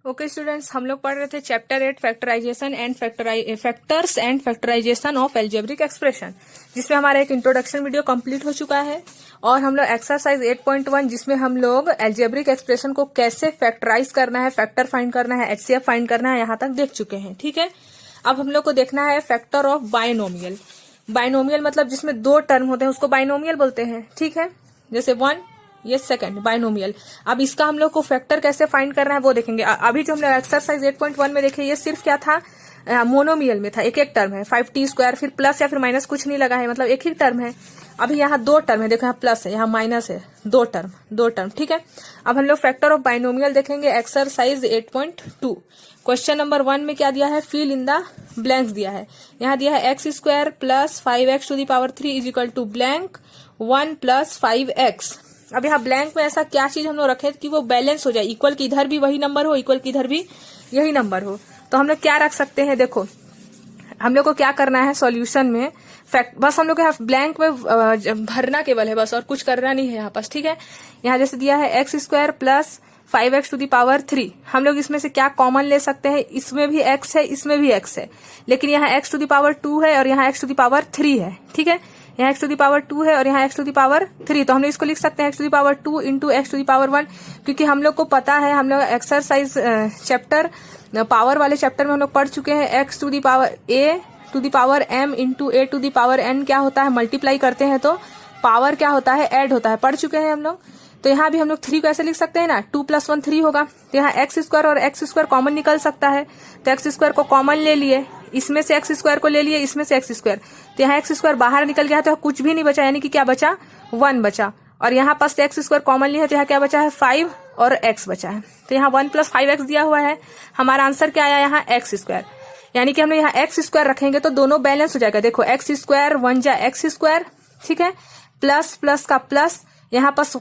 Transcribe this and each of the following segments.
Okay students, हम लोग पढ़ रहे थे chapter 8 factorisation and factors and factorisation of algebraic expression, जिसमें हमारा एक इंट्रोडक्शन वीडियो कंप्लीट हो चुका है। और हम लोग एक्सरसाइज 8.1 जिसमें हम लोग एल्जेब्रिक एक्सप्रेशन को कैसे फैक्टराइज करना है, फैक्टर फाइंड करना है, एचसीएफ फाइंड करना है, यहाँ तक देख चुके हैं। ठीक है, अब हम लोग को देखना है फैक्टर ऑफ बाइनोमियल। बाइनोमियल मतलब जिसमें दो टर्म होते हैं उसको बाइनोमियल बोलते हैं। ठीक है, जैसे 1 ये सेकंड बाइनोमियल। अब इसका हम लोग को फैक्टर कैसे फाइंड करना है वो देखेंगे। अभी जो हम लोग एक्सरसाइज 8.1 में देखे ये सिर्फ क्या था, मोनोमियल में था, एक एक टर्म है 5t² फिर प्लस या फिर माइनस कुछ नहीं लगा है, मतलब एक ही टर्म है। अभी यहाँ दो टर्म है, देखो यहाँ प्लस है यहाँ माइनस है, दो टर्म। ठीक है, अब हम लोग फैक्टर ऑफ बाइनोमियल देखेंगे एक्सरसाइज 8.2। क्वेश्चन नंबर 1 में क्या दिया है, फिल इन द ब्लैंक्स दिया है। यहाँ दिया है x² plus 5x⁻³ is equal to blank 1 plus 5x। अब यहाँ ब्लैंक में ऐसा क्या चीज हम लोग रखे कि वो बैलेंस हो जाए, इक्वल की इधर भी वही नंबर हो, इक्वल की इधर भी यही नंबर हो। तो हम लोग क्या रख सकते हैं, देखो हम लोग को क्या करना है सॉल्यूशन में, बस हम लोग यहाँ ब्लैंक में भरना केवल है बस, और कुछ करना नहीं है यहाँ पास। ठीक है, यहाँ जैसे दिया है x² प्लस 5x⁻³ हम लोग इसमें से क्या कॉमन ले सकते हैं, इसमें भी x है इसमें भी x है, लेकिन यहाँ x⁻² है और यहाँ x⁻³ है। ठीक है, यहाँ x⁻² है और यहाँ x⁻3, तो हम लोग इसको लिख सकते हैं x⁻2 इंटू x⁻1, क्योंकि हम लोग को पता है, हम लोग एक्सरसाइज चैप्टर पावर वाले चैप्टर में हम लोग पढ़ चुके हैं x⁻m इंटू a⁻n क्या होता है, मल्टीप्लाई करते हैं तो पावर क्या होता है, ऐड होता है, पढ़ चुके हैं हम लोग। तो यहाँ भी हम लोग 3 को ऐसे लिख सकते हैं ना, 2 + 1 3 होगा। तो यहाँ x² और x² कॉमन निकल सकता है, तो x² को कॉमन ले लिए, इसमें से x² को ले लिए, इसमें से x², तो यहाँ x² बाहर निकल गया तो कुछ भी नहीं बचा, यानी कि क्या बचा, 1 बचा। और यहाँ पास x² कॉमन लिया तो यहाँ क्या बचा है, 5 और x बचा है। तो यहाँ 1 + 5x दिया हुआ है, हमारा आंसर क्या आया यहाँ x², यानी कि हम लोग यहाँ x² रखेंगे तो दोनों बैलेंस हो जाएगा। देखो x² 1 जा x², ठीक है, प्लस प्लस का प्लस, यहाँ पास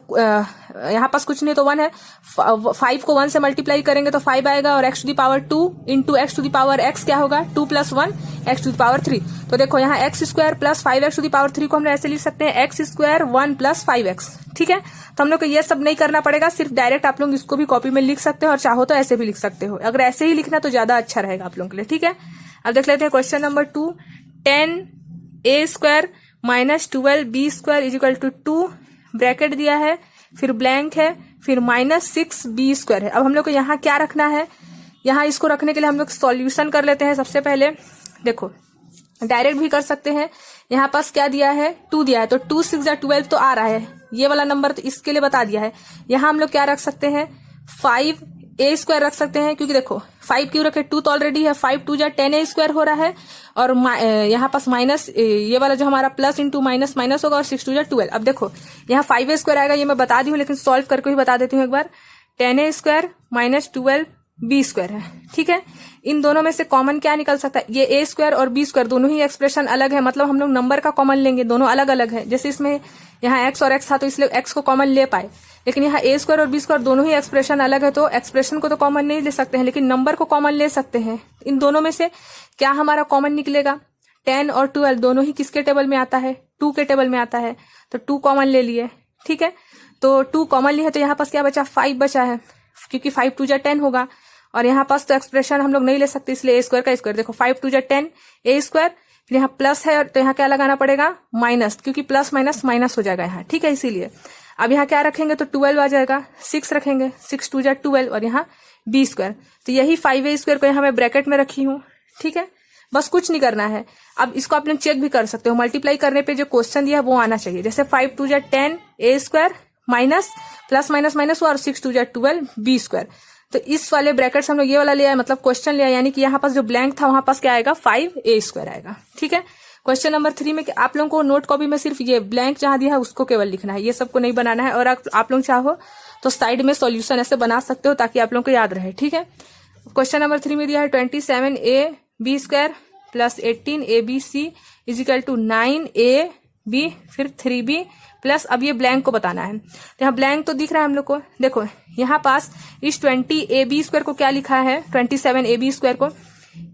कुछ नहीं तो 1 है, 5 को 1 से मल्टीप्लाई करेंगे तो 5 आएगा, और x⁻2 इंटू x⁻x क्या होगा, 2 + 1 x⁻3। तो देखो यहाँ x² प्लस 5x⁻3 को हम ऐसे लिख सकते हैं x² 1 + 5x। ठीक है, तो हम लोग को ये सब नहीं करना पड़ेगा, सिर्फ डायरेक्ट आप लोग इसको भी कॉपी में लिख सकते हो और चाहो तो ऐसे भी लिख सकते हो। अगर ऐसे ही लिखना तो ज्यादा अच्छा रहेगा आप लोगों के लिए। ठीक है, अब देख लेते हैं question number 2। 10a² minus 12b² is equal to 2 bracket दिया है, फिर ब्लैंक है, फिर -6b² है। अब हम लोग को यहाँ क्या रखना है, यहाँ इसको रखने के लिए हम लोग सॉल्यूशन कर लेते हैं। सबसे पहले देखो डायरेक्ट भी कर सकते हैं, यहाँ पास क्या दिया है, 2 दिया है, तो 2 6 जा 12 तो आ रहा है, ये वाला नंबर तो इसके लिए बता दिया है। यहाँ हम लोग क्या रख सकते हैं, 5a² रख सकते हैं, क्योंकि देखो 5 क्यों रखे, 2 तो ऑलरेडी है, 5 2 जा 10a² हो रहा है, और यहाँ पास माइनस ये वाला जो हमारा प्लस इंटू माइनस माइनस होगा, और 6 2 जा 12। अब देखो यहाँ 5a² आएगा, ये मैं बता दी हूँ, लेकिन सॉल्व करके ही बता देती हूँ एक बार। 10a² माइनस 12b² है। ठीक है, इन दोनों में से कॉमन क्या निकल सकता है, ये a² और b² दोनों ही एक्सप्रेशन अलग है, मतलब हम लोग नंबर का कॉमन लेंगे, दोनों अलग अलग है। जैसे इसमें यहाँ x और x था तो इसलिए x को कॉमन ले पाए, लेकिन यहाँ a² और b² दोनों ही एक्सप्रेशन अलग है, तो एक्सप्रेशन को तो कॉमन नहीं ले सकते हैं, लेकिन नंबर को कॉमन ले सकते हैं। इन दोनों में से क्या हमारा कॉमन निकलेगा, 10 और 12 दोनों ही किसके टेबल में आता है, 2 के टेबल में आता है, तो 2 कॉमन ले लिए। ठीक है, तो 2 कॉमन लिए तो यहाँ पास क्या बचा, 5 बचा है, क्योंकि 5 2 जा 10 होगा, और यहाँ पास तो एक्सप्रेशन हम लोग नहीं ले सकते, इसलिए a² का स्क्वायर। देखो 5 2 जा 10 a², फिर यहाँ प्लस है तो यहाँ क्या लगाना पड़ेगा, माइनस, क्योंकि प्लस माइनस माइनस हो जाएगा यहाँ। ठीक है, इसीलिए अब यहाँ क्या रखेंगे तो 12 आ जाएगा, 6 रखेंगे, 6 2 जा 12, और यहाँ b², तो यही 5a² को यहाँ मैं ब्रैकेट में रखी हूँ। ठीक है, बस कुछ नहीं करना है। अब इसको आप लोग चेक भी कर सकते हो, मल्टीप्लाई करने पे जो क्वेश्चन दिया है वो आना चाहिए। जैसे 5 2 जा 10 a² minus plus minus minus हुआ, और 6 2 जा 12 b², तो इस वाले ब्रैकेट से हम लोग ये वाला ले आए, मतलब क्वेश्चन ले आए, यानी कि यहाँ पास जो ब्लैंक था वहां पास क्या आएगा, 5a² आएगा। ठीक है, क्वेश्चन नंबर 3 में आप लोगों को नोट कॉपी में सिर्फ ये ब्लैंक जहां दिया है उसको केवल लिखना है, ये सबको नहीं बनाना है, और आप लोग चाहो तो साइड में सॉल्यूशन ऐसे बना सकते हो ताकि आप लोगों को याद रहे। ठीक है, क्वेश्चन नंबर 3 में दिया है 27ab² plus 18abc is equal to 9ab फिर 3b प्लस, अब ये ब्लैंक को बताना है। तो यहाँ ब्लैंक तो दिख रहा है हम लोग को, देखो यहाँ पास इस 20ab² को क्या लिखा है, 27ab² को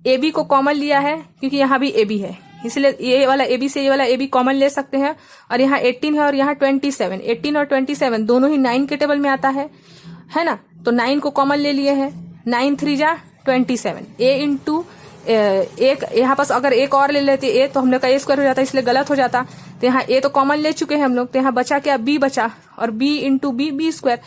ab को कॉमन लिया है, क्योंकि यहाँ भी ab है, इसलिए ये वाला ab से ये वाला ab कॉमन ले सकते हैं, और यहाँ 18 है और यहाँ 27, 18 और 27 दोनों ही 9 के टेबल में आता है ना, तो 9 को कॉमन ले लिए हैं, 9 3 जा 27, a इंटू एक, यहाँ पास अगर एक और ले लेते a तो हम लोग का a स्क्वायर हो जाता, इसलिए गलत हो जाता। तो यहाँ a तो कॉमन ले चुके हैं हम लोग, तो यहाँ बचा क्या, b बचा, और b इंटू बी स्क्वायर,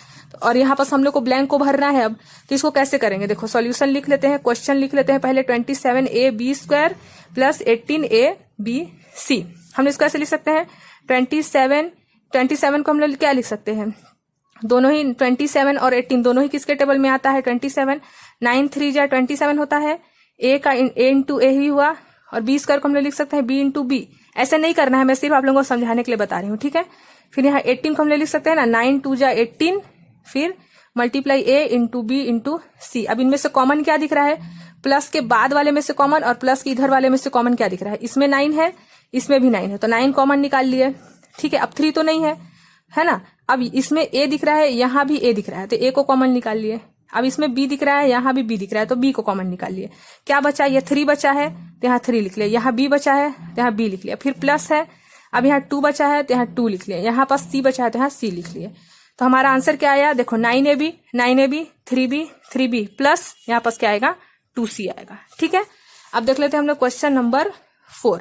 और यहाँ पास हम लोग को ब्लैंक को भरना है। अब तो इसको कैसे करेंगे, देखो सॉल्यूशन लिख लेते हैं, क्वेश्चन लिख लेते हैं पहले, 27ab स्क्वायर प्लस 18abc। हम इसको ऐसे लिख सकते हैं 27 को हम लोग क्या लिख सकते हैं, दोनों ही 27 और 18 दोनों ही किसके टेबल में आता है, 27, 9 3 जा 27 होता है, a का a इंटू ए ही हुआ, और b स्क्वायर को हम लोग लिख सकते हैं b इंटू बी। ऐसे नहीं करना है, मैं सिर्फ आप लोगों को समझाने के लिए बता रही हूँ, ठीक है। फिर यहाँ 18 को हम लोग लिख सकते हैं ना, 9 2 जा 18, फिर multiply a into B into C. अब इनमें से कॉमन क्या दिख रहा है, प्लस के बाद वाले में से कॉमन, और प्लस के इधर वाले में से कॉमन क्या दिख रहा है, इसमें 9 है, इसमें भी 9 है, तो 9 कॉमन निकाल लिए, ठीक है। अब 3 तो नहीं है ना। अब इसमें a दिख रहा है, यहाँ भी a दिख रहा है, तो a को कॉमन निकाल लिए। अब इसमें b दिख रहा है, यहाँ भी b दिख रहा है, तो b को कॉमन निकाल लिए। क्या बचा, ये 3 बचा है, तो यहाँ 3 लिख लिया, यहाँ b बचा है, तो यहाँ b लिख लिया। फिर प्लस है, अब यहाँ 2 बचा है, तो यहाँ 2 लिख लिया। यहाँ पास c बचा है, तो यहाँ c लिख लिए। तो हमारा आंसर क्या आया, देखो 9ab 3b प्लस यहाँ पास क्या आएगा, 2c आएगा, ठीक है। अब देख लेते हैं हम लोग question number 4,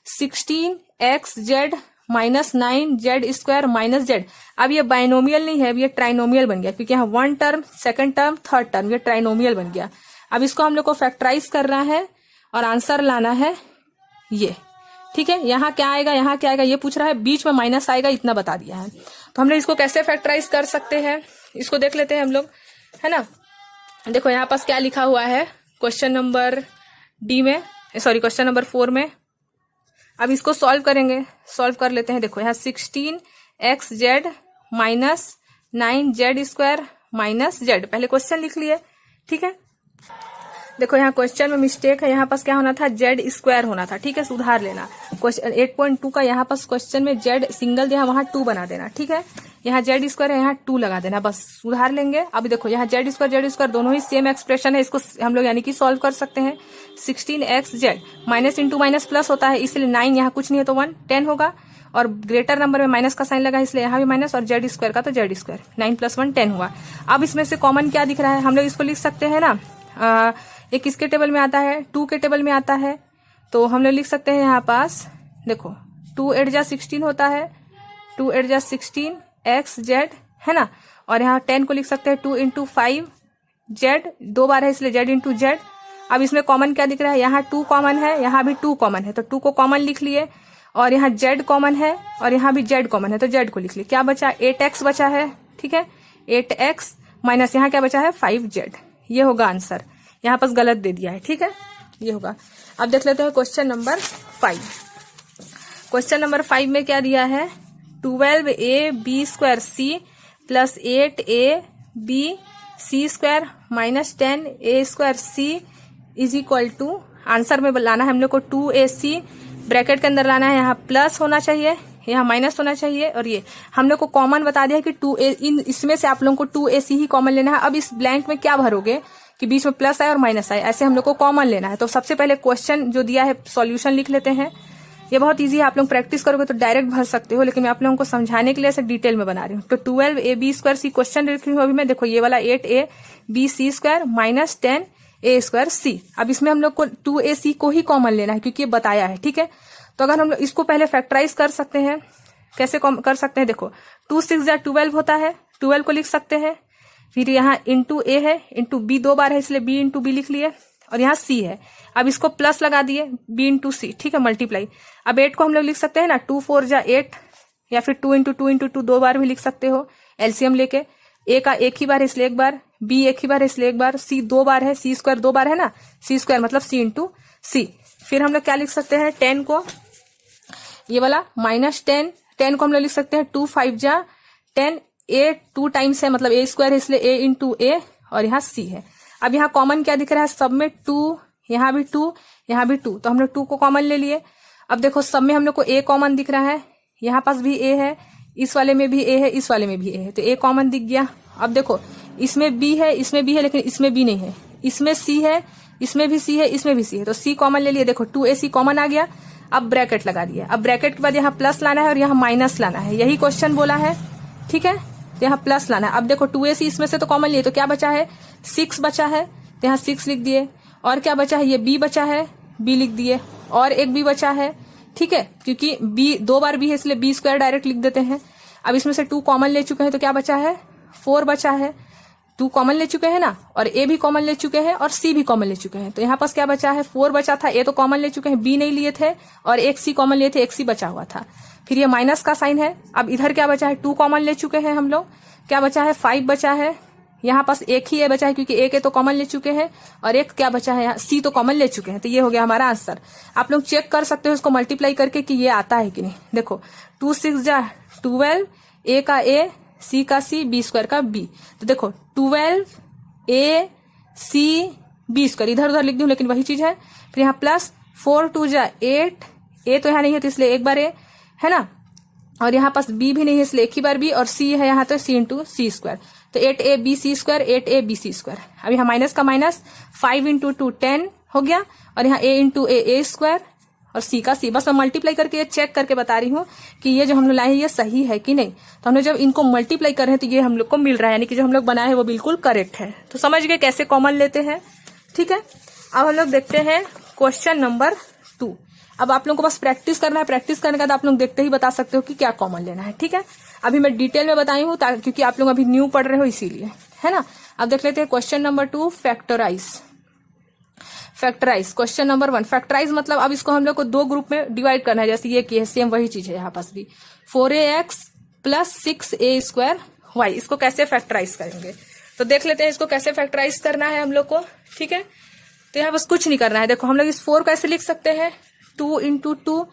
16xz minus 9z square minus z। अब ये बाइनोमियल नहीं है, अब ये ट्राइनोमियल बन गया, क्योंकि यहाँ 1 term, 2nd term, 3rd term, ये ट्राइनोमियल बन गया। अब इसको हम लोग को फैक्टराइज करना है और आंसर लाना है ये, ठीक है। यहाँ क्या आएगा, यहाँ क्या आएगा ये पूछ रहा है, बीच में माइनस आएगा, इतना बता दिया है। तो हम लोग इसको कैसे फैक्टराइज कर सकते हैं, इसको देख लेते हैं हम लोग, है ना। देखो यहाँ पास क्या लिखा हुआ है क्वेश्चन नंबर डी में, सॉरी क्वेश्चन नंबर 4 में। अब इसको सॉल्व करेंगे, सॉल्व कर लेते हैं। देखो यहाँ 16xz minus 9z square minus z, पहले क्वेश्चन लिख लिए, ठीक है। देखो यहाँ क्वेश्चन में मिस्टेक है, यहाँ पास क्या होना था, z स्क्वायर होना था, ठीक है, सुधार लेना। क्वेश्चन 8.2 का यहाँ पास क्वेश्चन में z सिंगल दिया, वहां 2 बना देना, ठीक है। यहाँ z स्क्वायर है, यहाँ 2 लगा देना, बस सुधार लेंगे। अब देखो यहाँ z स्क्वायर दोनों ही सेम एक्सप्रेशन है, इसको हम लोग यानी कि सॉल्व कर सकते हैं। 16xz minus into minus plus होता है, इसलिए 9 यहाँ कुछ नहीं है तो 1 10 होगा, और ग्रेटर नंबर में माइनस का साइन लगा इसलिए यहाँ भी माइनस, और z स्क्वायर का तो z स्क्वायर, 9 + 1 10 हुआ। अब इसमें से कॉमन क्या दिख रहा है, हम लोग इसको लिख सकते हैं ना, एक किसके टेबल में आता है, 2 के टेबल में आता है, तो हम लोग लिख सकते हैं यहाँ पास, देखो 2 8 जा 16 होता है, 2 8 जा 16 xz, है ना, और यहाँ 10 को लिख सकते हैं 2 × 5 z, 2 बार है इसलिए z × z। अब इसमें कॉमन क्या दिख रहा है, यहाँ 2 कॉमन है, यहाँ भी 2 कॉमन है, तो 2 को कॉमन लिख लिए, और यहाँ z कॉमन है, और यहाँ भी z कॉमन है, तो z को लिख लिए। क्या बचा, 8x बचा है, ठीक है, 8x माइनस यहाँ क्या बचा है 5z, ये होगा आंसर। यहाँ पास गलत दे दिया है, ठीक है, ये होगा। अब देख लेते हैं क्वेश्चन नंबर 5। क्वेश्चन नंबर 5 में क्या दिया है, 12ab square c plus 8ab square minus 10a square c is equal to, answer में लाना है हम लोग को 2ac, ब्रैकेट के अंदर लाना है, यहाँ प्लस होना चाहिए, यहाँ माइनस होना चाहिए, और ये हम लोग को कॉमन बता दिया है कि 2a, इसमें से आप लोगों को 2ac ही कॉमन लेना है। अब इस ब्लैंक में क्या भरोगे कि बीच में प्लस आए और माइनस आए, ऐसे हम लोग को कॉमन लेना है। तो सबसे पहले क्वेश्चन जो दिया है सॉल्यूशन लिख लेते हैं, ये बहुत इजी है, आप लोग प्रैक्टिस करोगे तो डायरेक्ट भर सकते हो, लेकिन मैं आप लोगों को समझाने के लिए ऐसे डिटेल में बना रही हूँ। तो 12ab स्क्वायर c क्वेश्चन लिख रही हूँ अभी मैं, देखो ये वाला 8ab square minus 10a square c। अब इसमें हम लोग को 2ac को ही कॉमन लेना है क्योंकि ये बताया है, ठीक है। तो अगर हम लोग इसको पहले फैक्टराइज कर सकते हैं, कैसे कर सकते हैं, देखो 2 6 जा 12 होता है, 12 को लिख सकते हैं, फिर यहाँ इंटू a है, इंटू b 2 बार है इसलिए b इंटू बी लिख लिए, और यहाँ c है। अब इसको प्लस लगा दिए, b इंटू सी, ठीक है, मल्टीप्लाई। अब 8 को हम लोग लिख सकते हैं ना, 2 4 जा 8, या फिर 2 × 2 × 2 2 बार भी लिख सकते हो एलसीएम लेके। a का एक ही बार है इसलिए एक बार, b एक ही बार है इसलिए एक बार, c 2 बार है, c स्क्वायर 2 बार है ना, c स्क्वायर मतलब c इंटू सी। फिर हम लोग क्या लिख सकते हैं, 10 को, ये वाला माइनस 10 को हम लोग लिख सकते हैं 2 5 जा 10, a 2 टाइम्स है मतलब a स्क्वायर है इसलिए a इंटू a, और यहाँ c है। अब यहाँ कॉमन क्या दिख रहा है, सब में 2, यहाँ भी 2, यहाँ भी 2, तो हम लोग 2 को कॉमन ले लिए। अब देखो सब में हम लोग को a कॉमन दिख रहा है, यहाँ पास भी a है, इस वाले में भी a है, इस वाले में भी a है, तो a कॉमन दिख गया। अब देखो इसमें b है, इसमें b है, लेकिन इसमें b नहीं है, इसमें c है, इसमें भी c है, इसमें भी c है, तो c कॉमन ले लिए। देखो 2ac कॉमन आ गया, अब ब्रैकेट लगा दिया। अब ब्रैकेट के बाद यहाँ प्लस लाना है और यहाँ माइनस लाना है, यही क्वेश्चन बोला है, ठीक है, तो यहाँ प्लस लाना है। अब देखो 2ac इसमें से तो कॉमन लिए, तो क्या बचा है 6 बचा है, तो यहाँ 6 लिख दिए। और क्या बचा है, ये b बचा है, b लिख दिए। और एक b बचा है, ठीक है, क्योंकि b 2 बार b है इसलिए b स्क्वायर डायरेक्ट लिख देते हैं। अब इसमें से 2 कॉमन ले चुके हैं तो क्या बचा है, 4 बचा है। 2 कॉमन ले चुके हैं ना, और a भी कॉमन ले चुके हैं और c भी कॉमन ले चुके हैं। तो यहाँ पास क्या बचा है, 4 बचा था। a तो कॉमन ले चुके हैं, b नहीं लिए थे, और एक c कॉमन लिए थे, एक c बचा हुआ था। फिर ये माइनस का साइन है। अब इधर क्या बचा है, 2 कॉमन ले चुके हैं हम लोग, क्या बचा है, 5 बचा है। यहाँ पास एक ही a बचा है क्योंकि एक a तो कॉमन ले चुके हैं, और एक क्या बचा है, यहाँ c तो कॉमन ले चुके हैं। तो ये हो गया हमारा आंसर। आप लोग चेक कर सकते हो इसको मल्टीप्लाई करके कि ये आता है कि नहीं। देखो 2 6 जा 12, a का a, c का c, b स्क्वायर का b। तो देखो 12 a c b स्क्वायर, इधर उधर लिख दूं लेकिन वही चीज है। फिर यहाँ प्लस 4 2 जा 8, a तो यहाँ नहीं है तो इसलिए एक बार a है ना, और यहाँ पास b भी नहीं है इसलिए एक ही बार b, और c है यहाँ तो c इंटू सी स्क्वायर। तो 8a b c square, 8a b c square. अब यहाँ माइनस का माइनस, 5 इंटू 2 10 हो गया, और यहाँ a इंटू a स्क्वायर, और c का c। बस मैं मल्टीप्लाई करके ये चेक करके बता रही हूँ कि ये जो हम लोग लाए हैं ये सही है कि नहीं। तो हमने जब इनको मल्टीप्लाई कर रहे हैं तो ये हम लोग को मिल रहा है, यानी कि जो हम लोग बनाए हैं वो बिल्कुल करेक्ट है। तो समझ गए कैसे कॉमन लेते हैं, ठीक है। अब हम लोग देखते हैं क्वेश्चन नंबर 2। अब आप लोगों को बस प्रैक्टिस करना है, प्रैक्टिस करने के बाद आप लोग देखते ही बता सकते हो कि क्या कॉमन लेना है, ठीक है। अभी मैं डिटेल में बताई हूँ क्योंकि आप लोग अभी न्यू पढ़ रहे हो इसीलिए, है ना। अब देख लेते हैं question number 2, factorise. Factorise question number 1। Factorise मतलब अब इसको हम लोग को 2 ग्रुप में डिवाइड करना है, जैसे ये की है, सेम वही चीज है यहाँ पास भी। 4ax plus 6a square y, इसको कैसे फैक्टराइज करेंगे तो देख लेते हैं इसको कैसे फैक्टराइज करना है हम लोग को, ठीक है। तो यहाँ बस कुछ नहीं करना है। देखो हम लोग इस 4 को ऐसे लिख सकते हैं, 2 into 2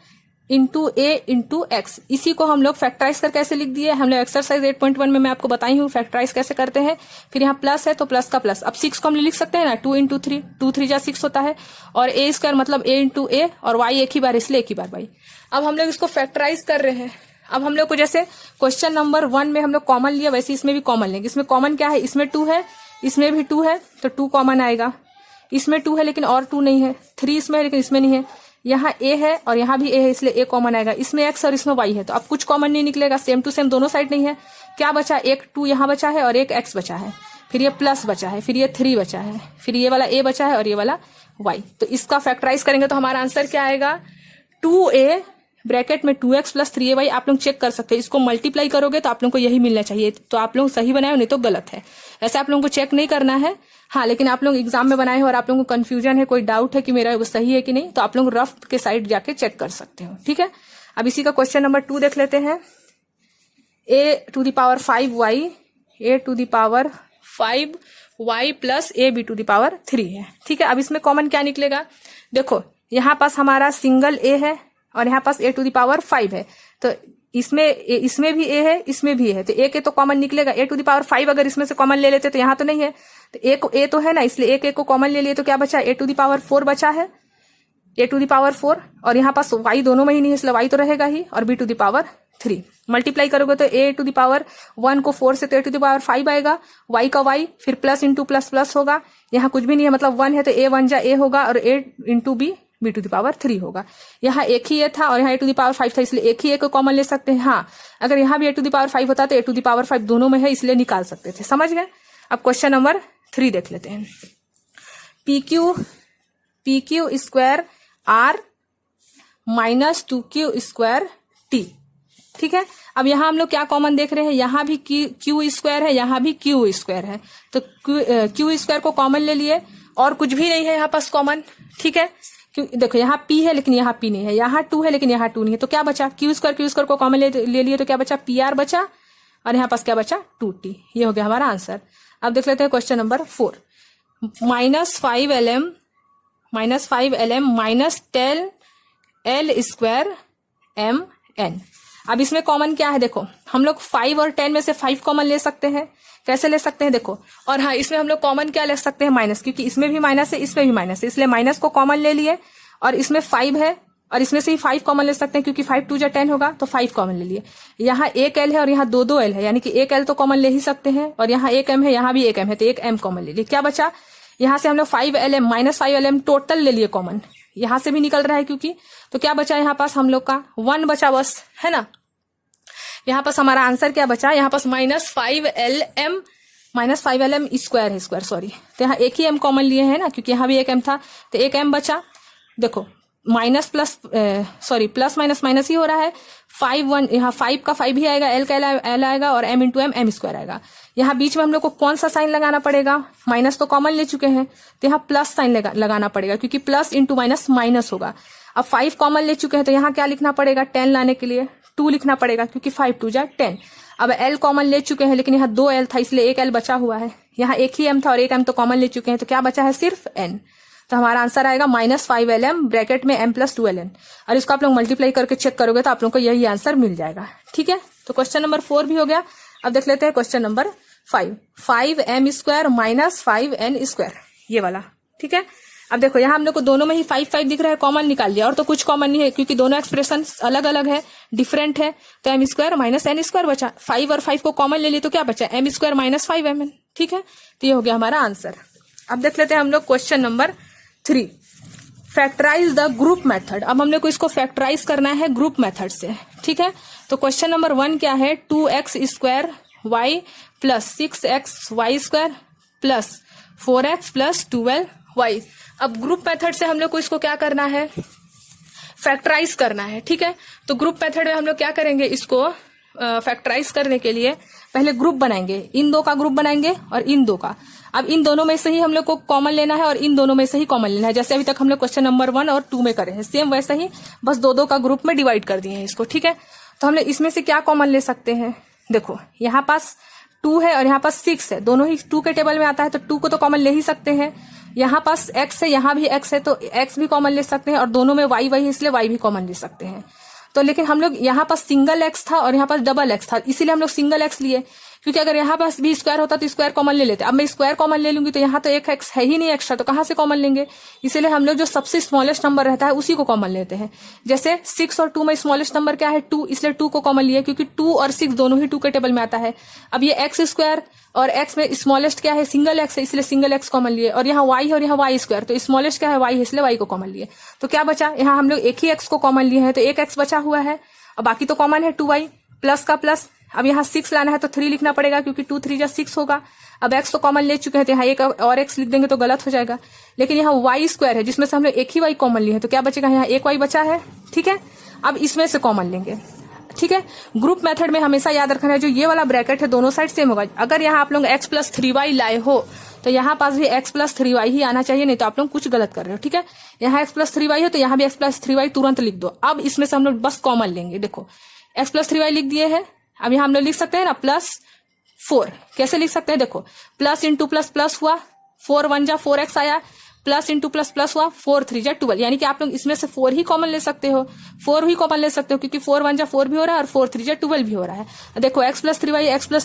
into a into x. इसी को हम लोग फैक्टराइज करके ऐसे लिख दिए। हम लोग एक्सरसाइज 8.1 में मैं आपको बताई हूँ फैक्टराइज कैसे करते हैं। फिर यहाँ प्लस है तो प्लस का प्लस। अब 6 को हम लिख सकते हैं ना, 2 इंटू 3, 2 3 जा 6 होता है, और a स्क्वायर मतलब a इंटू a, और y एक ही बार इसलिए एक ही बार y। अब हम लोग इसको फैक्टराइज कर रहे हैं। अब हम लोग को जैसे क्वेश्चन नंबर 1 में हम लोग कॉमन लिया, वैसे इसमें भी कॉमन लेंगे। इसमें कॉमन क्या है, इसमें 2 है, इसमें भी 2 है, तो 2 कॉमन आएगा। इसमें 2 है लेकिन और 2 नहीं है, 3 इसमें है लेकिन इसमें नहीं है। यहाँ a है और यहाँ भी a है इसलिए a कॉमन आएगा। इसमें x और इसमें y है, तो अब कुछ कॉमन नहीं निकलेगा, सेम टू सेम दोनों साइड नहीं है। क्या बचा, एक 2 यहाँ बचा है और एक x बचा है, फिर ये प्लस बचा है, फिर ये 3 बचा है, फिर ये वाला a बचा है और ये वाला y। तो इसका फैक्टराइज करेंगे तो हमारा आंसर क्या आएगा, 2a ब्रैकेट में 2x प्लस 3ay। आप लोग चेक कर सकते हैं, इसको मल्टीप्लाई करोगे तो आप लोग को यही मिलना चाहिए। तो आप लोग सही बनाए हो, नहीं तो गलत है। ऐसे आप लोगों को चेक नहीं करना है, हाँ, लेकिन आप लोग एग्जाम में बनाए हो और आप लोगों को कंफ्यूजन है, कोई डाउट है कि मेरा वो सही है कि नहीं, तो आप लोग रफ के साइड जाके चेक कर सकते हो, ठीक है। अब इसी का क्वेश्चन नंबर 2 देख लेते हैं। a to the power 5y, a to the power 5y plus a b to the power 3 है, ठीक है। अब इसमें कॉमन क्या निकलेगा, देखो यहाँ पास हमारा सिंगल a है और यहाँ पास a टू द पावर 5 है, तो इसमें भी a है, इसमें भी है, तो a के तो कॉमन निकलेगा। a टू द पावर 5 अगर इसमें से कॉमन ले लेते तो यहाँ तो नहीं है, तो a तो है ना, इसलिए एक को कॉमन ले लिए तो क्या बचा, a टू द पावर 4 बचा है, a टू द पावर 4, और यहाँ पास y दोनों में ही नहीं है इसलिए y तो रहेगा ही, और b to the power 3। Multiply करोगे तो a टू द पावर 1 को 4 से तो a टू द पावर 5 आएगा, y का y, फिर प्लस इंटू प्लस प्लस होगा। यहाँ कुछ भी नहीं है मतलब 1 है तो a 1 जा a होगा, और a into b to the power 3 होगा। यहाँ एक ही a था और यहाँ a टू द पावर 5 था इसलिए एक ही a को कॉमन ले सकते हैं। हाँ, अगर यहाँ भी a टू द पावर 5 होता तो a टू द पावर 5 दोनों में है इसलिए निकाल सकते थे, समझ गए। अब क्वेश्चन नंबर 3 देख लेते हैं। P Q square R minus 2q square T, ठीक है। अब यहाँ हम लोग क्या कॉमन देख रहे हैं, यहाँ भी क्यू स्क्वायर है, यहाँ भी क्यू स्क्वायर है, तो क्यू स्क्वायर को कॉमन ले लिए और कुछ भी नहीं है यहाँ पास कॉमन, ठीक है। देखो यहाँ p है लेकिन यहाँ p नहीं है, यहाँ 2 है लेकिन यहाँ 2 नहीं है, तो क्या बचा, क्यू स्क्वायर को कॉमन ले लिए तो क्या बचा, pr बचा, और यहाँ पास क्या बचा, 2t। ये हो गया हमारा आंसर। अब देख लेते हैं question number 4। -5lm minus 10l square mn। अब इसमें कॉमन क्या है, देखो हम लोग 5 और 10 में से 5 कॉमन ले सकते हैं। कैसे ले सकते हैं, देखो, और हाँ इसमें हम लोग कॉमन क्या ले सकते हैं, माइनस, क्योंकि इसमें भी माइनस है इसमें भी माइनस है, इसलिए माइनस को कॉमन ले लिए, और इसमें 5 है और इसमें से ही 5 कॉमन ले सकते हैं क्योंकि 5 2 जा 10 होगा, तो 5 कॉमन ले लिए। यहाँ एक l है और यहाँ 2 l है, यानी कि एक l तो कॉमन ले ही सकते हैं, और यहाँ एक m है, यहाँ भी एक m है, तो एक m कॉमन ले लिए। क्या बचा, यहाँ से हम लोग 5lm माइनस 5lm टोटल ले लिए कॉमन, यहाँ से भी निकल रहा है क्योंकि, तो क्या बचा यहाँ पास हम लोग का 1 बचा बस, है ना। यहाँ पास हमारा आंसर क्या बचा, यहाँ पास -5lm -5lm स्क्वायर है, स्क्वायर सॉरी, तो यहाँ एक ही m कॉमन लिए हैं ना, क्योंकि यहाँ भी एक m था, तो एक m बचा। देखो minus plus sorry plus minus minus ही हो रहा है, 5 1 यहाँ 5 का 5 ही आएगा, l का l आएगा और m इंटू m स्क्वायर आएगा। यहाँ बीच में हम लोग को कौन सा साइन लगाना पड़ेगा, माइनस तो कॉमन ले चुके हैं तो यहाँ प्लस साइन लगाना पड़ेगा, क्योंकि प्लस इंटू माइनस माइनस होगा। अब 5 कॉमन ले चुके हैं तो यहाँ क्या लिखना पड़ेगा, 10 लाने के लिए 2 लिखना पड़ेगा, क्योंकि 5 2 जा 10। अब l कॉमन ले चुके हैं, लेकिन यहाँ 2 l था इसलिए एक l बचा हुआ है, यहाँ एक ही m था और एक m तो कॉमन ले चुके हैं, तो क्या बचा है, सिर्फ n। तो हमारा आंसर आएगा -5lm ब्रैकेट में m + 2ln, और इसको आप लोग मल्टीप्लाई करके चेक करोगे तो आप लोगों को यही आंसर मिल जाएगा। ठीक है, तो क्वेश्चन नंबर 4 भी हो गया। अब देख लेते हैं question number 5, 5m square - 5n square, ये वाला। ठीक है, अब देखो यहाँ हम लोग को दोनों में ही 5 5 दिख रहा है, कॉमन निकाल लिया, और तो कुछ कॉमन नहीं है क्योंकि दोनों एक्सप्रेशन अलग अलग है, डिफरेंट है, तो m स्क्वायर - n स्क्वायर बचा। 5 और 5 को कॉमन ले लिए तो क्या बचा, m स्क्वायर - 5mn। ठीक है, तो ये हो गया हमारा आंसर। अब देख लेते हैं हम लोग question number 3, factorise the group method. अब हम लोग को इसको फैक्टराइज करना है ग्रुप मेथड से। ठीक है, तो क्वेश्चन नंबर 1 क्या है, 2x square y + 6x y square + 4x + 12y। अब ग्रुप मेथड से हम लोग को इसको क्या करना है, फैक्टराइज करना है। ठीक है, तो ग्रुप मेथड में हम लोग क्या करेंगे, इसको फैक्टराइज करने के लिए पहले ग्रुप बनाएंगे, इन दो का ग्रुप बनाएंगे और इन दो का। अब इन दोनों में से ही हम लोग को कॉमन लेना है और इन दोनों में से ही कॉमन लेना है, जैसे अभी तक हम लोग क्वेश्चन नंबर 1 और 2 में करे हैं, सेम वैसे ही, बस दो दो का ग्रुप में डिवाइड कर दिए हैं इसको। ठीक है, तो हम लोग इसमें से क्या कॉमन ले सकते हैं, देखो यहाँ पास 2 है और यहाँ पास 6 है, दोनों ही 2 के टेबल में आता है, तो 2 को तो कॉमन ले ही सकते हैं। यहाँ पास x है, यहाँ भी x है, तो x भी कॉमन ले सकते हैं, और दोनों में y है इसलिए y भी कॉमन ले सकते हैं। तो लेकिन हम लोग यहाँ पास सिंगल x था और यहाँ पास डबल x था, इसीलिए हम लोग सिंगल x लिए, क्योंकि अगर यहाँ पास भी स्क्वायर होता तो स्क्वायर कॉमन ले लेते। अब मैं स्क्वायर कॉमन ले लूंगी तो यहाँ तो एक x है ही नहीं एक्स्ट्रा, तो कहाँ से कॉमन लेंगे, इसीलिए हम लोग जो सबसे स्मॉलेस्ट नंबर रहता है उसी को कॉमन लेते हैं। जैसे 6 और 2 में स्मॉलेस्ट नंबर क्या है, 2, इसलिए 2 को कॉमन लिया, क्योंकि 2 और 6 दोनों ही 2 के टेबल में आता है। अब ये x स्क्वायर और x में स्मॉलेस्ट क्या है, सिंगल x है, इसलिए सिंगल x कॉमन लिए, और यहाँ y है और यहाँ y स्क्वायर, तो स्मॉलेस्ट क्या है, y है, इसलिए y को कॉमन लिए। तो क्या बचा, यहाँ हम लोग एक ही x को कॉमन लिए हैं, तो एक x बचा हुआ है, और बाकी तो कॉमन है 2y प्लस का प्लस। अब यहाँ 6 लाना है तो 3 लिखना पड़ेगा, क्योंकि 2 3 जा 6 होगा। अब x तो कॉमन ले चुके हैं, तो यहाँ एक और x लिख देंगे तो गलत हो जाएगा, लेकिन यहाँ y स्क्वायर है जिसमें से हम लोग एक ही y कॉमन लिए हैं, तो क्या बचेगा, यहाँ एक y बचा है। ठीक है, अब इसमें से कॉमन लेंगे। ठीक है, ग्रुप मेथड में हमेशा याद रखना है, जो ये वाला ब्रैकेट है दोनों साइड सेम होगा। अगर यहाँ आप लोग x + 3y लाए हो तो यहाँ पास भी x + 3y ही आना चाहिए, नहीं तो आप लोग कुछ गलत कर रहे हो। ठीक है, यहाँ x + 3y है तो यहाँ भी x + 3y तुरंत लिख दो। अब इसमें से हम लोग बस कॉमन लेंगे, देखो x + 3y लिख दिए हैं। अब यहाँ हम लोग लिख सकते हैं ना +4, कैसे लिख सकते हैं, देखो प्लस इंटू प्लस प्लस हुआ, 4 1 जा 4x आया, प्लस इंटू प्लस प्लस हुआ, 4 3 जा 12, यानी कि आप लोग इसमें से 4 ही कॉमन ले सकते हो, 4 ही कॉमन ले सकते हो, क्योंकि 4 1 जा 4 भी हो रहा है और 4 3 जा 12 भी हो रहा है। देखो x +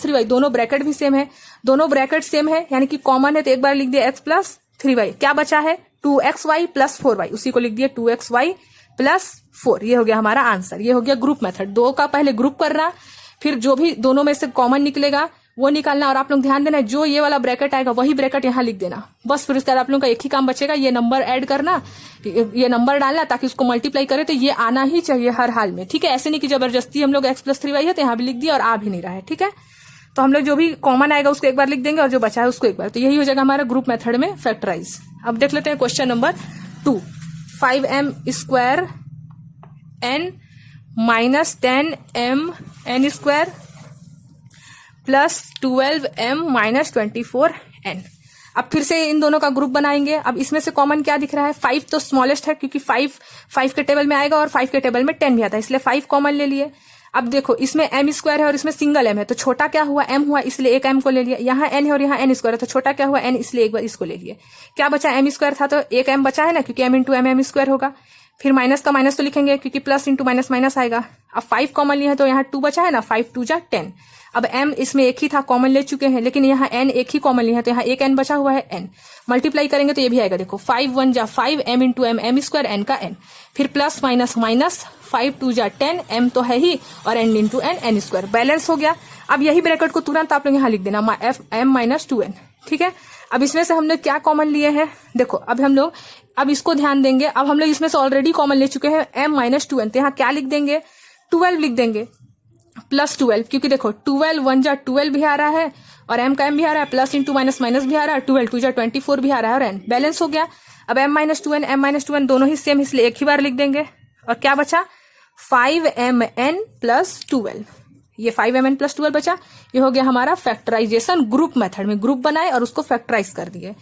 3y दोनों ब्रैकेट भी सेम है, दोनों ब्रैकेट सेम है, यानी कि कॉमन है, तो एक बार लिख दिया x + 3y। क्या बचा है, 2xy + 4y, उसी को लिख दिया 2xy + 4। ये हो गया हमारा आंसर, ये हो गया ग्रुप मेथड। दो का पहले ग्रुप करना, फिर जो भी दोनों में से कॉमन निकलेगा वो निकालना, और आप लोग ध्यान देना जो ये वाला ब्रैकेट आएगा वही ब्रैकेट यहाँ लिख देना, बस। फिर उसके बाद आप लोगों का एक ही काम बचेगा, ये नंबर ऐड करना, ये नंबर डालना, ताकि उसको मल्टीप्लाई करे तो ये आना ही चाहिए हर हाल में। ठीक है, ऐसे नहीं कि जबरदस्ती हम लोग x + 3y है तो यहाँ भी लिख दिया और आ भी नहीं रहा है। ठीक है, तो हम लोग जो भी कॉमन आएगा उसको एक बार लिख देंगे और जो बचा है उसको एक बार, तो यही हो जाएगा हमारा ग्रुप मेथड में फैक्टराइज। अब देख लेते हैं question number 2, 5m square n - 10m n square + 12m - 24n। अब फिर से इन दोनों का ग्रुप बनाएंगे। अब इसमें से कॉमन क्या दिख रहा है, 5 तो स्मॉलेस्ट है, क्योंकि 5 के टेबल में आएगा और 5 के टेबल में 10 भी आता है, इसलिए 5 कॉमन ले लिए। अब देखो इसमें m स्क्वायर है और इसमें सिंगल m है, तो छोटा क्या हुआ, m हुआ, इसलिए एक m को ले लिया। यहाँ n है और यहाँ n स्क्वायर है, तो छोटा क्या हुआ, n, इसलिए एक बार इसको ले लिए। क्या बचा, m स्क्वायर था तो एक m बचा है ना, क्योंकि m इंटू m स्क्वायर होगा। फिर माइनस का माइनस तो लिखेंगे, क्योंकि प्लस इंटू माइनस माइनस आएगा। अब 5 कॉमन लिए है तो यहाँ 2 बचा है ना, 5 2 जा 10। अब m इसमें एक ही था, कॉमन ले चुके हैं, लेकिन यहाँ n एक ही कॉमन लिए है, तो यहाँ एक n बचा हुआ है n। मल्टीप्लाई करेंगे तो ये भी आएगा, देखो 5 1 जा 5 m into m square n का n, फिर प्लस माइनस माइनस 5 2 जा 10, m तो है ही, और n into n square, balance हो गया। अब यही ब्रैकेट को तुरंत आप लोग यहाँ लिख देना, m - 2n। ठीक है, अब इसमें से हम लोग क्या कॉमन लिए हैं, देखो अब हम लोग अब इसको ध्यान देंगे। अब हम लोग इसमें से ऑलरेडी कॉमन ले चुके हैं m - 2n, तो यहाँ क्या लिख देंगे, 12 लिख देंगे +12, क्योंकि देखो 12 1 जा 12 भी आ रहा है और m का m भी आ रहा है, प्लस इंटू माइनस माइनस भी आ रहा है, 12 2 24 भी आ रहा है, और n बैलेंस हो गया। अब m-2n दोनों ही सेम, इसलिए एक ही बार लिख देंगे। और क्या बचा, 5mn प्लस 12, ये 5mn प्लस 12 बचा। ये हो गया हमारा फैक्टराइजेशन ग्रुप मेथड में, ग्रुप बनाए और उसको फैक्टराइज कर दिए।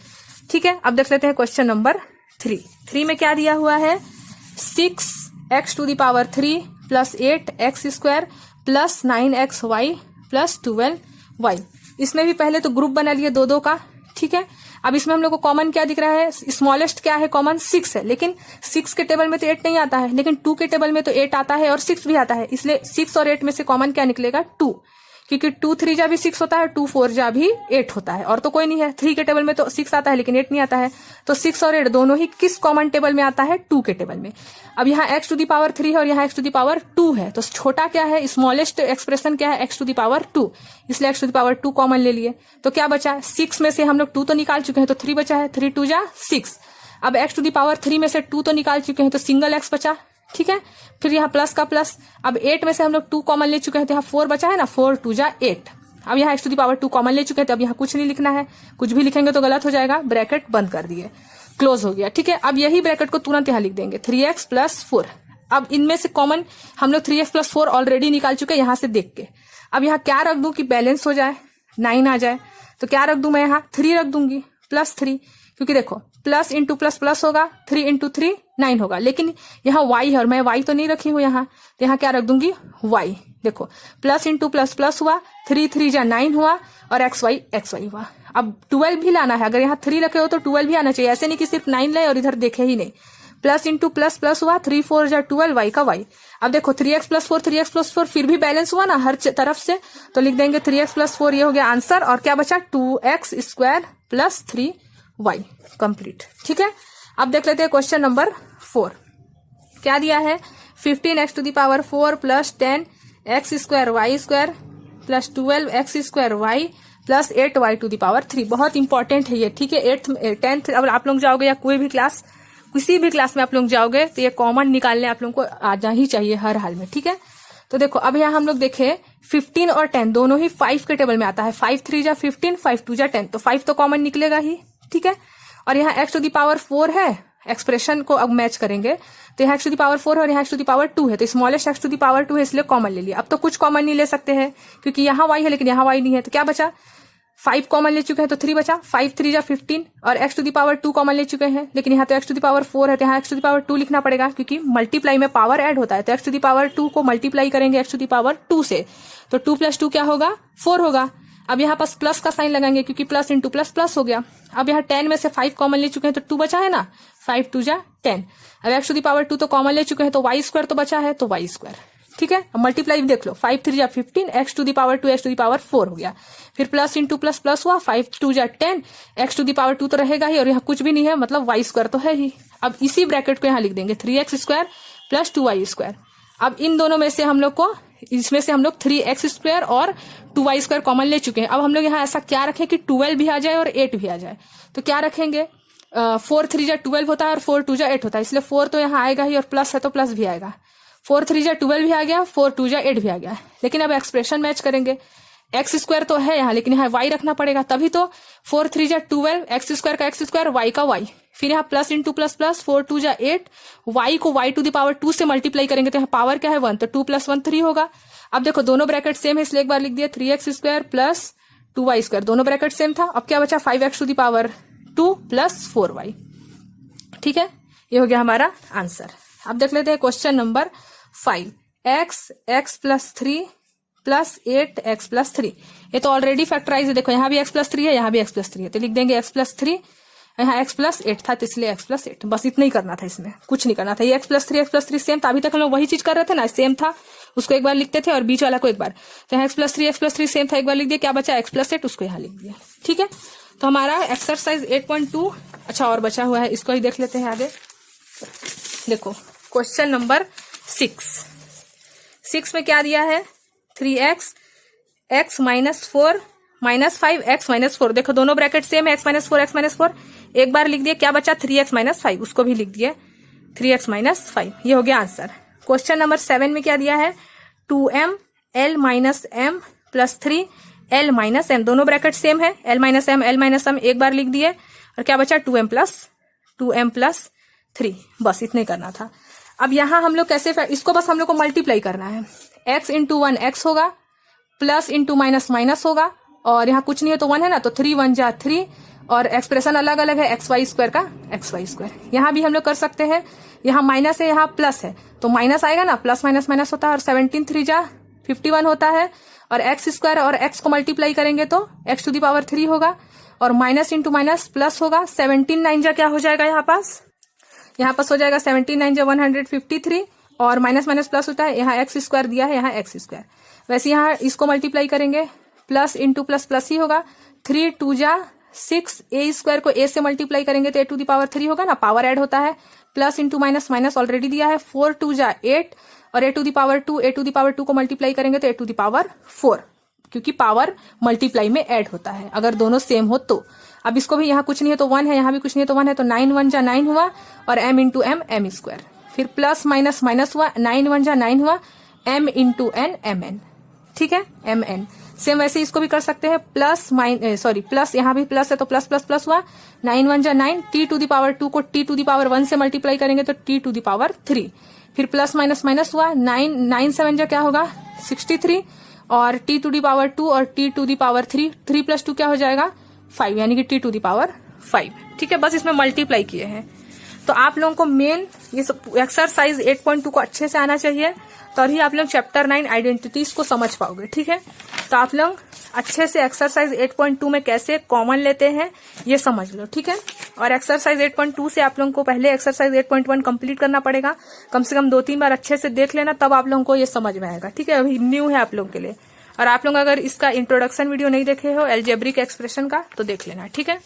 ठीक है, अब देख लेते हैं क्वेश्चन नंबर 3 में क्या दिया हुआ है, 6x⁻³ plus 8x² plus 9xy plus 12y। इसमें भी पहले तो ग्रुप बना लिए दो का। ठीक है, अब इसमें हम लोग को कॉमन क्या दिख रहा है, स्मॉलेस्ट क्या है, कॉमन 6 है, लेकिन 6 के टेबल में तो 8 नहीं आता है, लेकिन 2 के टेबल में तो 8 आता है और 6 भी आता है, इसलिए 6 और 8 में से कॉमन क्या निकलेगा, 2, क्योंकि 2 3 जा भी 6 होता है, 2 4 जा भी 8 होता है, और तो कोई नहीं है। 3 के टेबल में तो 6 आता है लेकिन 8 नहीं आता है, तो 6 और 8 दोनों ही किस कॉमन टेबल में आता है, 2 के टेबल में। अब यहाँ x⁻³ है और यहाँ x⁻2 है, तो छोटा क्या है, स्मॉलेस्ट एक्सप्रेशन क्या है, x⁻2, इसलिए x⁻2 कॉमन ले लिए। तो क्या बचा, 6 में से हम लोग 2 तो निकाल चुके हैं, तो 3 बचा है, 3 2 जा 6। अब x⁻3 में से 2 तो निकाल चुके हैं, तो सिंगल x बचा। ठीक है, फिर यहाँ प्लस का प्लस। अब 8 में से हम लोग 2 कॉमन ले चुके हैं, तो यहाँ 4 बचा है ना, 4 2 जा 8। अब यहाँ x⁻2 कॉमन ले चुके हैं, तो अब यहाँ कुछ नहीं लिखना है, कुछ भी लिखेंगे तो गलत हो जाएगा, ब्रैकेट बंद कर दिए, क्लोज हो गया। ठीक है, अब यही ब्रैकेट को तुरंत यहाँ लिख देंगे, 3x प्लस 4। अब इनमें से कॉमन हम लोग 3x प्लस 4 ऑलरेडी निकाल चुके हैं यहाँ से देख के। अब यहाँ क्या रख दूं कि बैलेंस हो जाए, 9 आ जाए, तो क्या रख दूं मैं, यहाँ 3 रख दूंगी, प्लस 3, क्योंकि देखो प्लस इंटू प्लस प्लस होगा, 3 इंटू 3 9 होगा, लेकिन यहाँ y है और मैं y तो नहीं रखी हूँ यहाँ, तो यहाँ क्या रख दूंगी, y। देखो प्लस इंटू प्लस प्लस हुआ, 3 3 जा 9 हुआ, और xy हुआ। अब 12 भी लाना है, अगर यहाँ 3 रखे हो तो 12 भी आना चाहिए, ऐसे नहीं कि सिर्फ 9 लाए और इधर देखे ही नहीं। प्लस इंटू प्लस प्लस हुआ, 3 4 जा 12, y का y। अब देखो 3x प्लस 4 3x प्लस 4 फिर भी बैलेंस हुआ ना हर तरफ से, तो लिख देंगे 3x प्लस 4, ये हो गया आंसर। और क्या बचा, 2x² प्लस 3y कंप्लीट। ठीक है, अब देख लेते हैं क्वेश्चन नंबर 4 क्या दिया है, 15x⁴ plus 10x² y² plus 12x² y plus 8y⁻3। बहुत इंपॉर्टेंट है ये। ठीक है, 10th अब आप लोग जाओगे या कोई भी क्लास, किसी भी क्लास में आप लोग जाओगे तो ये कॉमन निकालने आप लोगों को आना ही चाहिए हर हाल में। ठीक है, तो देखो अब यहाँ हम लोग देखें 15 और 10 दोनों ही 5 के टेबल में आता है, 5 3 जा 15, 5 2 जा 10, तो 5 तो कॉमन निकलेगा ही। ठीक है, और यहाँ x⁻4 है, एक्सप्रेशन को अब मैच करेंगे, तो यहाँ x⁻4 है और यहाँ x⁻2 है, तो स्मॉलेस्ट x⁻2 है इसलिए कॉमन ले लिया। अब तो कुछ कॉमन नहीं ले सकते हैं क्योंकि यहाँ y है लेकिन यहाँ y नहीं है, तो क्या बचा, 5 कॉमन ले चुके हैं तो 3 बचा, 5 3 जा 15, और x⁻2 कॉमन ले चुके हैं, लेकिन यहाँ तो x⁻4 है, तो यहाँ x⁻2 लिखना पड़ेगा क्योंकि मल्टीप्लाई में पावर ऐड होता है, तो x⁻2 को मल्टीप्लाई करेंगे x⁻2 से, तो 2 + 2 क्या होगा, 4 होगा। अब यहाँ पास प्लस का साइन लगाएंगे क्योंकि प्लस इंटू प्लस प्लस हो गया। अब यहाँ 10 में से 5 कॉमन ले चुके हैं तो 2 बचा है ना, 5 2 जा 10। अब x⁻2 तो कॉमन ले चुके हैं तो y² तो बचा है, तो y²। ठीक है, अब मल्टीप्लाई भी देख लो, 5 3 जा 15, x⁻2 x⁻4 हो गया, फिर प्लस इंटू प्लस प्लस हुआ, 5 2 जा 10, x⁻2 तो रहेगा ही और यहाँ कुछ भी नहीं है, मतलब y² तो है ही। अब इसी ब्रैकेट को यहाँ लिख देंगे 3x² प्लस 2y²। अब इन दोनों में से हम लोग को, इसमें से हम लोग 3x² और 2y² कॉमन ले चुके हैं। अब हम लोग यहाँ ऐसा क्या रखें कि 12 भी आ जाए और 8 भी आ जाए, तो क्या रखेंगे, 4 3 जा 12 होता है और 4 2 जा 8 होता है, इसलिए 4 तो यहाँ आएगा ही और प्लस है तो प्लस भी आएगा, 4 3 जा 12 भी आ गया, 4 2 जा 8 भी आ गया। लेकिन अब एक्सप्रेशन मैच करेंगे, x² तो है यहाँ लेकिन यहाँ y रखना पड़ेगा, तभी तो 4 3 जा 12, x² का x², y का y, फिर यहाँ प्लस इंटू प्लस प्लस, 4 2 जा 8, y को y⁻2 से मल्टीप्लाई करेंगे तो यहाँ पावर क्या है 1, तो 2 + 1 3 होगा। अब देखो दोनों ब्रैकेट सेम है इसलिए एक बार लिख दिया 3x² प्लस 2y², दोनों ब्रैकेट सेम था। अब क्या बचा, 5x⁻2 प्लस 4y। ठीक है, ये हो गया हमारा आंसर। अब देख लेते हैं question number 5, x plus 3 plus 8x plus 3, ये तो ऑलरेडी फैक्टराइज है। देखो यहाँ भी x प्लस 3 है, यहाँ भी x प्लस 3 है, तो लिख देंगे x प्लस 3, यहाँ x प्लस 8 था तो इसलिए x प्लस 8, बस इतना ही करना था, इसमें कुछ नहीं करना था। ये x प्लस 3 सेम था, अभी तक हम लोग वही चीज कर रहे थे ना, सेम था, उसको एक बार लिखते थे और बीच वाला को एक बार, तो यहाँ x प्लस 3 सेम था, एक बार लिख दिया, क्या बचा x प्लस 8, उसको यहाँ लिख दिया। ठीक है, तो हमारा एक्सरसाइज 8.2 अच्छा और बचा हुआ है, इसको ही देख लेते हैं आगे। देखो क्वेश्चन नंबर 6 में क्या दिया है, 3x x - 4 - 5x - 4, देखो दोनों ब्रैकेट सेम है, x - 4 x - 4, एक बार लिख दिया, क्या बचा 3x - 5, उसको भी लिख दिए 3x - 5, ये हो गया आंसर। क्वेश्चन नंबर 7 में क्या दिया है, 2m l - m plus 3 L minus M, दोनों ब्रैकेट सेम है, एल माइनस एम एक बार लिख दिए और क्या बचा 2m प्लस 3, बस इतने करना था। अब यहाँ हम लोग कैसे, इसको बस हम लोग को मल्टीप्लाई करना है, x इंटू 1 x होगा, प्लस इंटू माइनस माइनस होगा, और यहाँ कुछ नहीं है तो 1 है ना, तो 3 1 जा 3, और एक्सप्रेशन अलग अलग है एक्स वाई स्क्वायर का एक्स वाई स्क्वायर। यहाँ भी हम लोग कर सकते हैं, यहाँ माइनस है यहाँ प्लस है तो माइनस आएगा ना, प्लस माइनस माइनस होता है, और 17 3 जा 51 होता है, और एक्स स्क्वायर और एक्स को मल्टीप्लाई करेंगे तो एक्स टू दी पावर 3 होगा, और माइनस इंटू माइनस प्लस होगा, 17 9 जा क्या हो जाएगा यहाँ पास हो जाएगा 17 9 जा 153, और माइनस माइनस प्लस होता है, यहाँ एक्स स्क्वायर दिया है, यहाँ एक्स स्क्वायर, वैसे यहाँ इसको मल्टीप्लाई करेंगे प्लस इंटू प्लस प्लस ही होगा, 3 2 जा 6, ए स्क्वायर को ए से मल्टीप्लाई करेंगे तो ए टू दी पावर 3 होगा ना, पावर ऐड होता है, plus into minus minus already दिया है, 4 2 जा 8, और ए टू दी पावर 2 को मल्टीप्लाई करेंगे तो ए टू दी पावर 4, क्योंकि पावर मल्टीप्लाई में ऐड होता है अगर दोनों सेम हो तो। अब इसको भी यहाँ कुछ नहीं है तो 1 है, यहाँ भी कुछ नहीं है तो 1 है, तो 9 1 जा 9 हुआ, और m इंटू एम स्क्वायर, फिर प्लस माइनस माइनस हुआ, 9 1 जा 9 हुआ, m इंटू एन mn, ठीक है mn। सेम वैसे इसको भी कर सकते हैं, प्लस यहाँ भी प्लस है तो प्लस प्लस प्लस हुआ, 9 1 जा 9, t टू दी पावर 2 को t टू दी पावर 1 से मल्टीप्लाई करेंगे तो t टू दी पावर 3, फिर प्लस माइनस माइनस हुआ, 9 7 जा क्या होगा 63, और t टू दी पावर 2 और t टू दी पावर 3, 3 प्लस 2 क्या हो जाएगा 5, यानी कि t टू दी पावर 5, ठीक है। बस इसमें मल्टीप्लाई किए हैं। तो आप लोगों को मेन ये एक्सरसाइज 8.2 को अच्छे से आना चाहिए, तभी आप लोग चैप्टर 9 आइडेंटिटीज को समझ पाओगे, ठीक है। तो आप लोग अच्छे से एक्सरसाइज 8.2 में कैसे कॉमन लेते हैं ये समझ लो, ठीक है। और एक्सरसाइज 8.2 से आप लोगों को पहले एक्सरसाइज 8.1 कंप्लीट करना पड़ेगा, कम से कम 2-3 बार अच्छे से देख लेना, तब आप लोगों को ये समझ में आएगा, ठीक है। अभी न्यू है आप लोगों के लिए, और आप लोग अगर इसका इंट्रोडक्शन वीडियो नहीं देखे हो अलजेब्रिक एक्सप्रेशन का तो देख लेना, ठीक है।